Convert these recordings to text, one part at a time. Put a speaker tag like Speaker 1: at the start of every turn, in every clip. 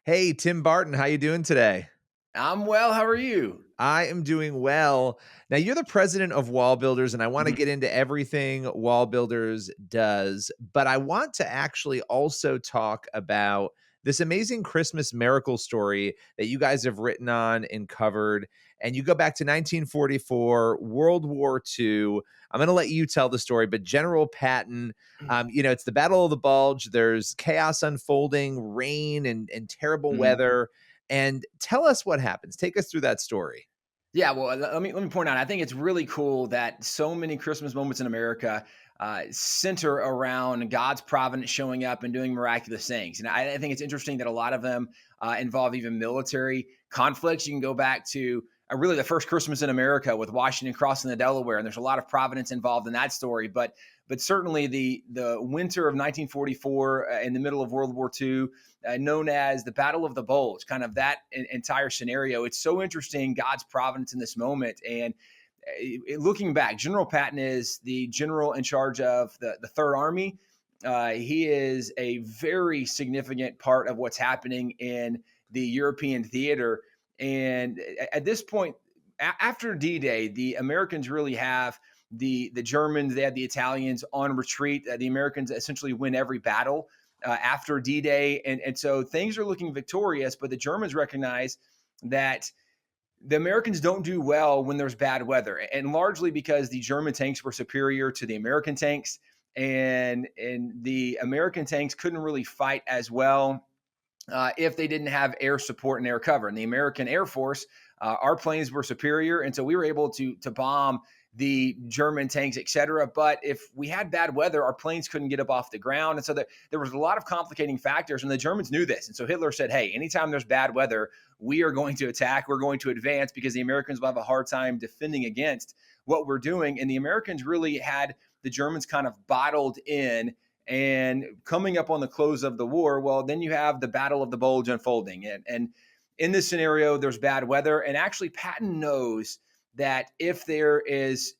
Speaker 1: Hey, Tim Barton, how you doing today?
Speaker 2: I'm well. How are you?
Speaker 1: I am doing well. Now, you're the president of Wall Builders, and I want to
Speaker 2: Mhm.
Speaker 1: get into everything Wall Builders does, but I want to actually also talk about this amazing Christmas miracle story that you guys have written on and covered. And you go back to 1944, World War II. I'm going to let you tell the story, but General Patton, it's the Battle of the Bulge. There's chaos unfolding, rain and terrible
Speaker 2: Mhm.
Speaker 1: weather. And tell us what happens. Take us through that story.
Speaker 2: Yeah, well, let me point out. I think it's really cool that so many Christmas moments in America center around God's providence showing up and doing miraculous things. And I think it's interesting that a lot of them involve even military conflicts. You can go back to really the first Christmas in America with Washington crossing the Delaware, and there's a lot of providence involved in that story. But certainly the winter of 1944 in the middle of World War II, known as the Battle of the Bulge, kind of that entire scenario. It's so interesting, God's providence in this moment. And looking back, General Patton is the general in charge of the Third Army. He is a very significant part of what's happening in the European theater. And at this point, after D-Day, the Americans really have the Germans, they have the Italians on retreat. The Americans essentially win every battle after D-Day, and so things are looking victorious. But the Germans recognize that the Americans don't do well when there's bad weather, and largely because the German tanks were superior to the American tanks, and the American tanks couldn't really fight as well if they didn't have air support and air cover. And the American Air Force, our planes were superior, and so we were able to bomb the German tanks, et cetera. But if we had bad weather, our planes couldn't get up off the ground. And so there was a lot of complicating factors, and the Germans knew this. And so Hitler said, hey, anytime there's bad weather, we are going to attack, we're going to advance, because the Americans will have a hard time defending against what we're doing. And the Americans really had the Germans kind of bottled in. And coming up on the close of the war, well, then you have the Battle of the Bulge unfolding. And in this scenario, there's bad weather. And actually, Patton knows that if there is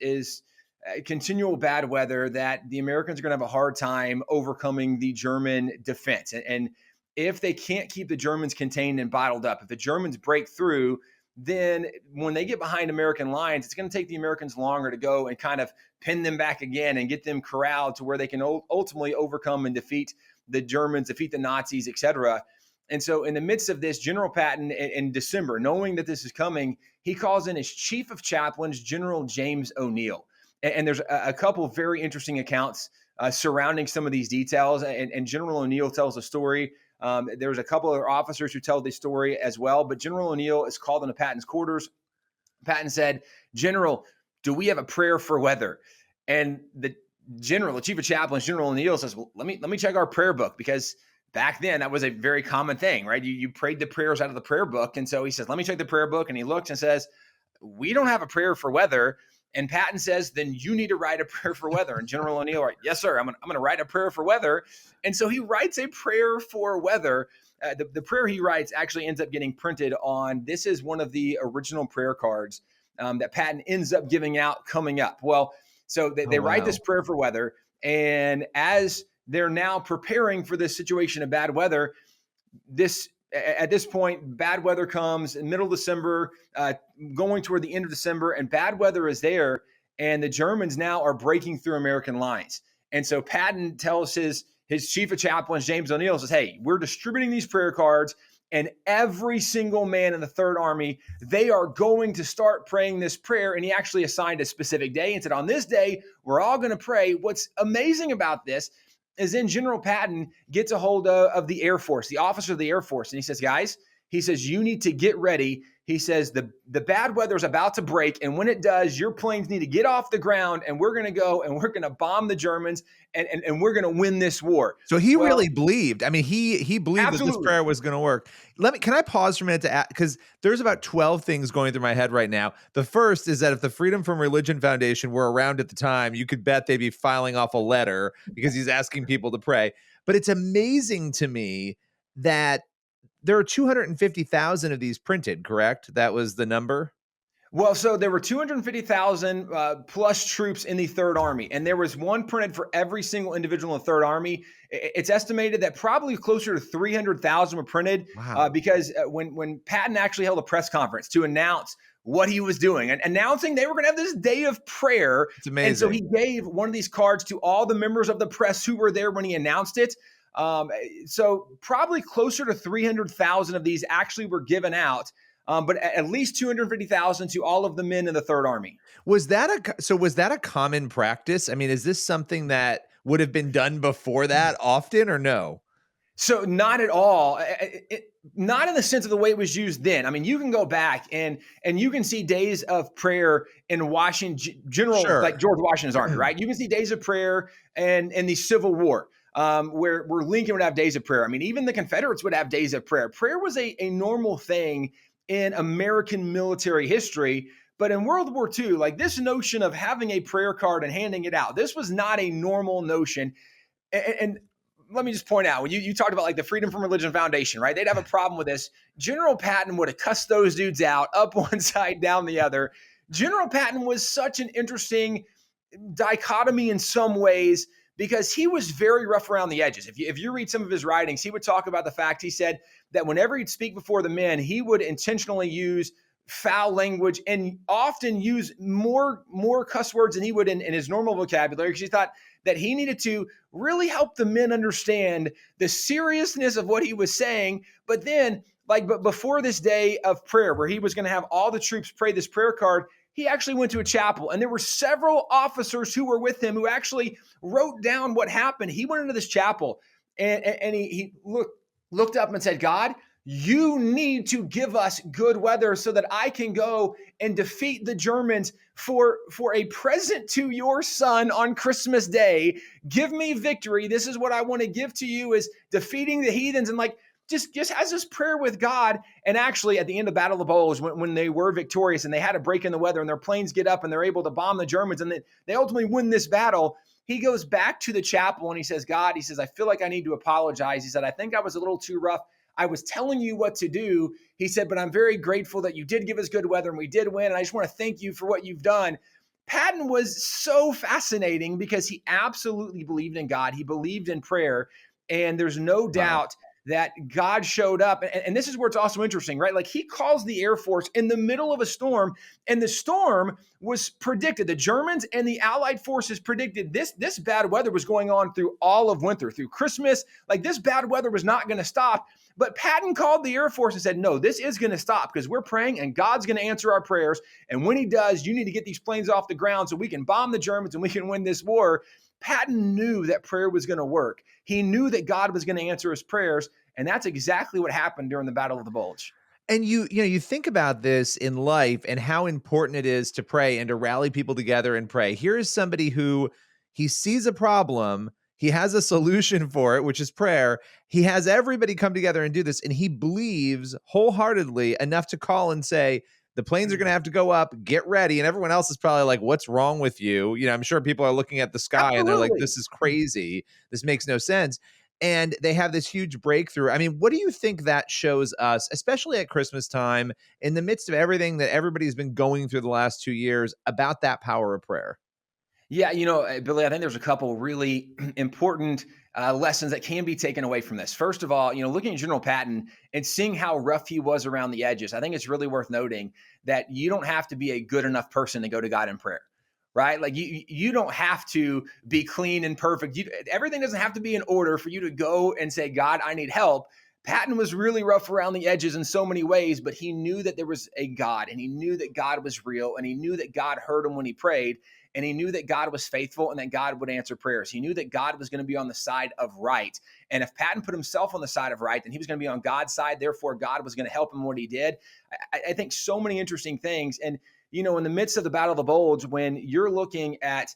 Speaker 2: continual bad weather, that the Americans are going to have a hard time overcoming the German defense. And if they can't keep the Germans contained and bottled up, if the Germans break through, then when they get behind American lines, it's going to take the Americans longer to go and kind of pin them back again and get them corralled to where they can ultimately overcome and defeat the Germans, defeat the Nazis, etc. And so, in the midst of this, General Patton in December, knowing that this is coming, he calls in his chief of chaplains, General James O'Neill. And there's a couple very interesting accounts surrounding some of these details. And General O'Neill tells a story. There's a couple of officers who tell this story as well. But General O'Neill is called into Patton's quarters. Patton said, General, do we have a prayer for weather? And the chief of chaplains, General O'Neill says, well, let me check our prayer book, because back then that was a very common thing, right? You prayed the prayers out of the prayer book. And so he says, let me check the prayer book. And he looks and says, we don't have a prayer for weather. And Patton says, then you need to write a prayer for weather. And General O'Neill, right, yes, sir, I'm going to write a prayer for weather. And so he writes a prayer for weather. The prayer he writes actually ends up getting printed on, this is one of the original prayer cards that Patton ends up giving out coming up. Well, so
Speaker 1: Oh,
Speaker 2: they write this
Speaker 1: wow.
Speaker 2: prayer for weather. And as they're now preparing for this situation of bad weather, this at this point, bad weather comes in middle of December, going toward the end of December, and bad weather is there. And the Germans now are breaking through American lines. And so Patton tells his chief of chaplains, James O'Neill, says, hey, we're distributing these prayer cards, and every single man in the Third Army, they are going to start praying this prayer. And he actually assigned a specific day and said, on this day, we're all going to pray. What's amazing about this is then General Patton gets a hold of the Air Force, the officer of the Air Force, and he says, guys, he says, you need to get ready. He says, the bad weather is about to break, and when it does, your planes need to get off the ground, and we're going to go and we're going to bomb the Germans, and we're going to win this war.
Speaker 1: So he
Speaker 2: Well,
Speaker 1: really believed. I mean, he believed that this
Speaker 2: absolutely.
Speaker 1: prayer was going to work. Can I pause for a minute to ask, because there's about 12 things going through my head right now. The first is that if the Freedom from Religion Foundation were around at the time, you could bet they'd be filing off a letter because he's asking people to pray. But it's amazing to me that there are 250,000 of these printed, correct? That was the number.
Speaker 2: Well, so there were 250,000 plus troops in the Third Army, and there was one printed for every single individual in the Third Army. It's estimated that probably closer to 300,000 were printed
Speaker 1: Wow.
Speaker 2: because when Patton actually held a press conference to announce what he was doing and announcing they were going to have this day of prayer.
Speaker 1: It's
Speaker 2: And so he
Speaker 1: amazing.
Speaker 2: gave one of these cards to all the members of the press who were there when he announced it. Um, so probably closer to 300,000 of these actually were given out, but at least 250,000 to all of the men in the Third Army.
Speaker 1: Was that a common practice? I mean, is this something that would have been done before that often or no?
Speaker 2: So not at all. Not in the sense of the way it was used then. I mean, you can go back and you can see days of prayer in Washington, General like
Speaker 1: Sure.
Speaker 2: George Washington's army, right? You can see days of prayer and in the Civil War. Where Lincoln would have days of prayer. I mean, even the Confederates would have days of prayer. Prayer was a normal thing in American military history. But in World War II, like this notion of having a prayer card and handing it out, this was not a normal notion. And let me just point out when you talked about like the Freedom from Religion Foundation, right? They'd have a problem with this. General Patton would have cussed those dudes out up one side, down the other. General Patton was such an interesting dichotomy in some ways because he was very rough around the edges. If you read some of his writings, he would talk about the fact he said that whenever he'd speak before the men, he would intentionally use foul language and often use more cuss words than he would in his normal vocabulary because he thought that he needed to really help the men understand the seriousness of what he was saying. But then, but before this day of prayer, where he was going to have all the troops pray this prayer card, he actually went to a chapel, and there were several officers who were with him who actually wrote down what happened. He went into this chapel and he looked up and said, God, you need to give us good weather so that I can go and defeat the Germans for a present to your son on Christmas Day. Give me victory. This is what I want to give to you is defeating the heathens. And like, just has this prayer with God. And actually at the end of Battle of the Bulge, when they were victorious and they had a break in the weather and their planes get up and they're able to bomb the Germans and they ultimately win this battle, he goes back to the chapel and he says, God, he says, I feel like I need to apologize. He said, I think I was a little too rough. I was telling you what to do. He said, but I'm very grateful that you did give us good weather and we did win. And I just want to thank you for what you've done. Patton was so fascinating because he absolutely believed in God. He believed in prayer. And there's no
Speaker 1: Wow.
Speaker 2: doubt that God showed up. And this is where it's also interesting, right? Like he calls the Air Force in the middle of a storm, and the storm was predicted. The Germans and the Allied forces predicted this bad weather was going on through all of winter, through Christmas. Like this bad weather was not going to stop. But Patton called the Air Force and said, no, this is going to stop because we're praying and God's going to answer our prayers. And when he does, you need to get these planes off the ground so we can bomb the Germans and we can win this war. Patton knew that prayer was going to work. He knew that God was going to answer his prayers. And that's exactly what happened during the Battle of the Bulge.
Speaker 1: And you think about this in life and how important it is to pray and to rally people together and pray. Here is somebody who he sees a problem, he has a solution for it, which is prayer. He has everybody come together and do this, and he believes wholeheartedly enough to call and say, the planes are going to have to go up, get ready. And everyone else is probably like, what's wrong with you? I'm sure people are looking at the sky and they're like,
Speaker 2: Absolutely.
Speaker 1: this is crazy. This makes no sense. And they have this huge breakthrough. I mean, what do you think that shows us, especially at Christmas time, in the midst of everything that everybody's been going through the last 2 years, about that power of prayer?
Speaker 2: Yeah, Billy, I think there's a couple really important lessons that can be taken away from this. First of all, looking at General Patton and seeing how rough he was around the edges, I think it's really worth noting that you don't have to be a good enough person to go to God in prayer, right? Like you don't have to be clean and perfect. Everything doesn't have to be in order for you to go and say, God, I need help. Patton was really rough around the edges in so many ways, but he knew that there was a God, and he knew that God was real, and he knew that God heard him when he prayed. And he knew that God was faithful and that God would answer prayers. He knew that God was going to be on the side of right. And if Patton put himself on the side of right, then he was going to be on God's side. Therefore, God was going to help him what he did. I think so many interesting things. And, in the midst of the Battle of the Bulge, when you're looking at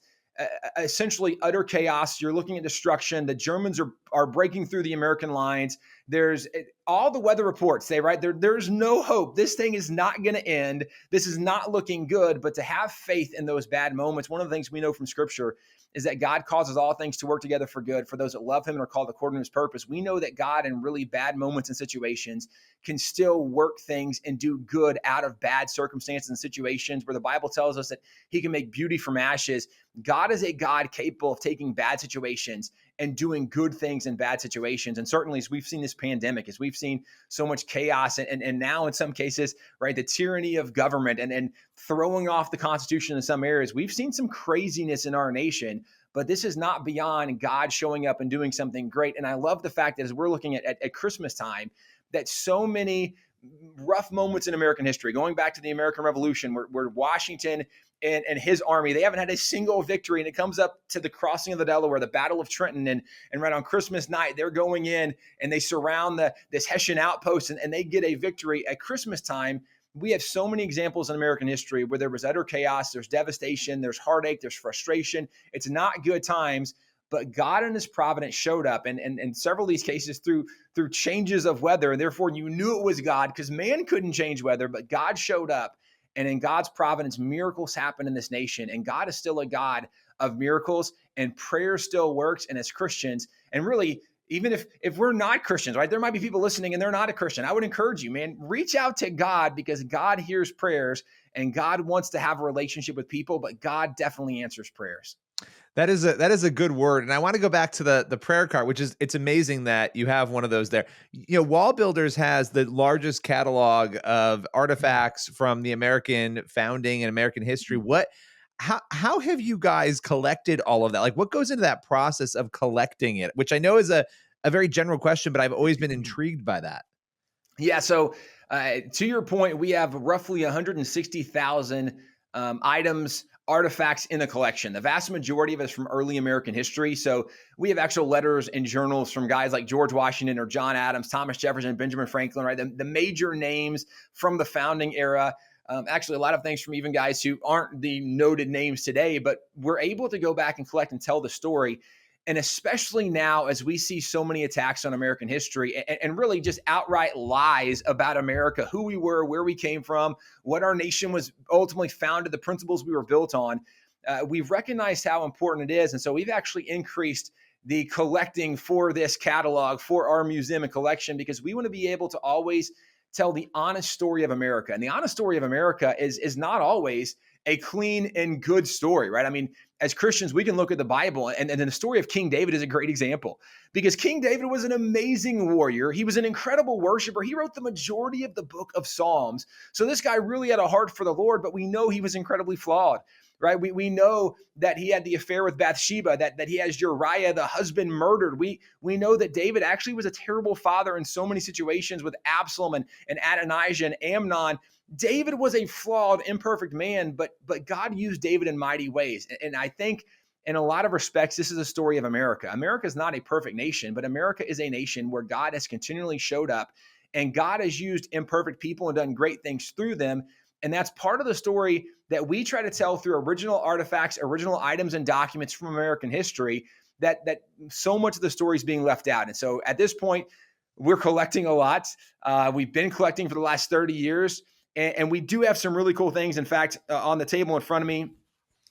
Speaker 2: essentially utter chaos, you're looking at destruction. The Germans are breaking through the American lines. There's all the weather reports say, right, there's no hope. This thing is not going to end. This is not looking good. But to have faith in those bad moments, one of the things we know from Scripture is that God causes all things to work together for good for those that love him and are called according to his purpose. We know that God, in really bad moments and situations, can still work things and do good out of bad circumstances and situations, where the Bible tells us that he can make beauty from ashes. God is a God capable of taking bad situations and doing good things in bad situations. And certainly, as we've seen this pandemic, as we've seen so much chaos, and now in some cases, right, the tyranny of government and throwing off the Constitution in some areas, we've seen some craziness in our nation. But this is not beyond God showing up and doing something great. And I love the fact that as we're looking at Christmas time, that so many rough moments in American history, going back to the American Revolution, where Washington and his army, they haven't had a single victory. And it comes up to the crossing of the Delaware, the Battle of Trenton. And right on Christmas night, they're going in and they surround this Hessian outpost and they get a victory. At Christmas time, we have so many examples in American history where there was utter chaos, there's devastation, there's heartache, there's frustration. It's not good times. But God in his providence showed up, and in several of these cases through changes of weather, and therefore you knew it was God because man couldn't change weather, but God showed up. And in God's providence, miracles happen in this nation. And God is still a God of miracles, and prayer still works. And as Christians, and really, even if we're not Christians, right? There might be people listening and they're not a Christian. I would encourage you, man, reach out to God, because God hears prayers and God wants to have a relationship with people, but God definitely answers prayers.
Speaker 1: That is a good word. And I want to go back to the prayer card, which is, it's amazing that you have one of those there. You know, Wall Builders has the largest catalog of artifacts from the American founding and American history. How have you guys collected all of that? Like, what goes into that process of collecting it? Which I know is a very general question, but I've always been intrigued by that.
Speaker 2: Yeah. So to your point, we have roughly 160,000 items, artifacts in the collection. The vast majority of it is from early American history. So we have actual letters and journals from guys like George Washington or John Adams, Thomas Jefferson, Benjamin Franklin, right? The major names from the founding era. Actually, a lot of things from even guys who aren't the noted names today, but we're able to go back and collect and tell the story. And especially now, as we see so many attacks on American history and really just outright lies about America, who we were, where we came from, what our nation was ultimately founded, the principles we were built on, we've recognized how important it is. And so we've actually increased the collecting for this catalog, for our museum and collection, because we want to be able to always tell the honest story of America. And the honest story of America is not always a clean and good story, right? I mean, as Christians, we can look at the Bible, and the story of King David is a great example, because King David was an amazing warrior. He was an incredible worshiper. He wrote the majority of the book of Psalms. So this guy really had a heart for the Lord, but we know he was incredibly flawed, right? We know that he had the affair with Bathsheba, that he has Uriah, the husband, murdered. We know that David actually was a terrible father in so many situations with Absalom and Adonijah and Amnon. David was a flawed, imperfect man, but God used David in mighty ways. And I think in a lot of respects, this is a story of America. America is not a perfect nation, but America is a nation where God has continually showed up, and God has used imperfect people and done great things through them. And that's part of the story that we try to tell through original artifacts, original items and documents from American history, that so much of the story is being left out. And so at this point, we're collecting a lot. We've been collecting for the last 30 years. And we do have some really cool things. In fact, on the table in front of me,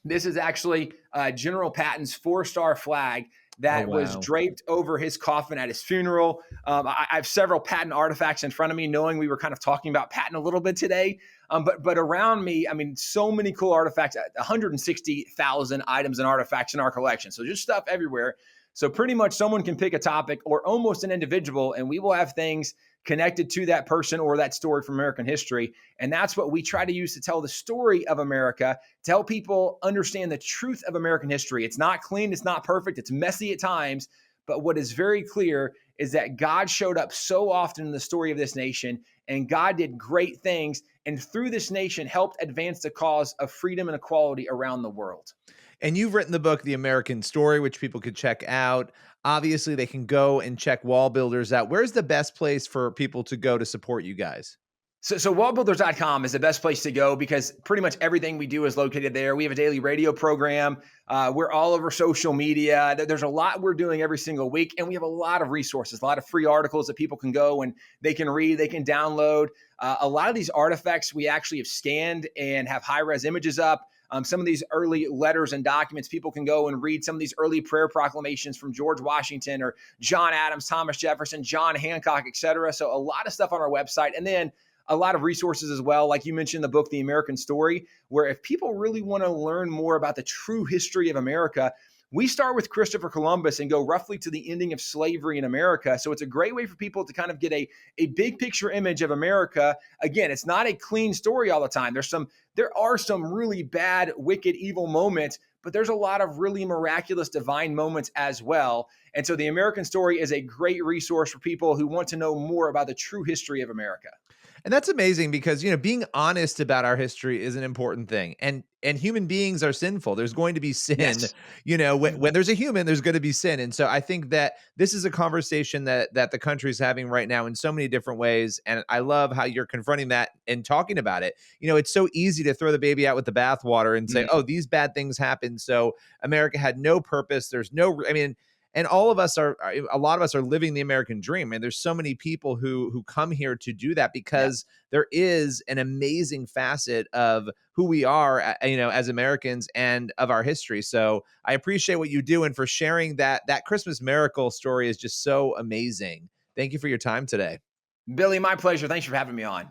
Speaker 2: this is actually General Patton's 4-star flag
Speaker 1: Oh,
Speaker 2: that was
Speaker 1: wow.
Speaker 2: draped over his coffin at his funeral. I have several Patton artifacts in front of me, knowing we were kind of talking about Patton a little bit today. But around me, I mean, so many cool artifacts, 160,000 items and artifacts in our collection. So just stuff everywhere. So pretty much someone can pick a topic or almost an individual, and we will have things connected to that person or that story from American history. And that's what we try to use to tell the story of America, to help people understand the truth of American history. It's not clean, it's not perfect, it's messy at times. But what is very clear is that God showed up so often in the story of this nation, and God did great things, and through this nation helped advance the cause of freedom and equality around the world.
Speaker 1: And you've written the book, The American Story, which people could check out. Obviously, they can go and check Wall Builders out. Where's the best place for people to go to support you guys?
Speaker 2: So wallbuilders.com is the best place to go because pretty much everything we do is located there. We have a daily radio program. We're all over social media. There's a lot we're doing every single week, and we have a lot of resources, a lot of free articles that people can go and they can read, they can download. A lot of these artifacts we actually have scanned and have high-res images up. Some of these early letters and documents, people can go and read some of these early prayer proclamations from George Washington or John Adams, Thomas Jefferson, John Hancock, et cetera. So a lot of stuff on our website. And then a lot of resources as well. Like you mentioned, the book, The American Story, where if people really want to learn more about the true history of America, we start with Christopher Columbus and go roughly to the ending of slavery in America. So it's a great way for people to kind of get a big picture image of America. Again, it's not a clean story all the time. There are some really bad, wicked, evil moments, but there's a lot of really miraculous divine moments as well. And so the American Story is a great resource for people who want to know more about the true history of America.
Speaker 1: And that's amazing because, being honest about our history is an important thing. And human beings are sinful. There's going to be sin,
Speaker 2: Yes.
Speaker 1: when there's a human, there's going to be sin. And so I think that this is a conversation that the country is having right now in so many different ways. And I love how you're confronting that and talking about it. It's so easy to throw the baby out with the bathwater and say, oh, these bad things happened. So America had no purpose. There's no, I mean, and all of us a lot of us are living the American dream. And there's so many people who come here to do that
Speaker 2: Yeah.
Speaker 1: because there is an amazing facet of who we are, as Americans and of our history. So I appreciate what you do. And for sharing that Christmas miracle story is just so amazing. Thank you for your time today.
Speaker 2: Billy, my pleasure. Thanks for having me on.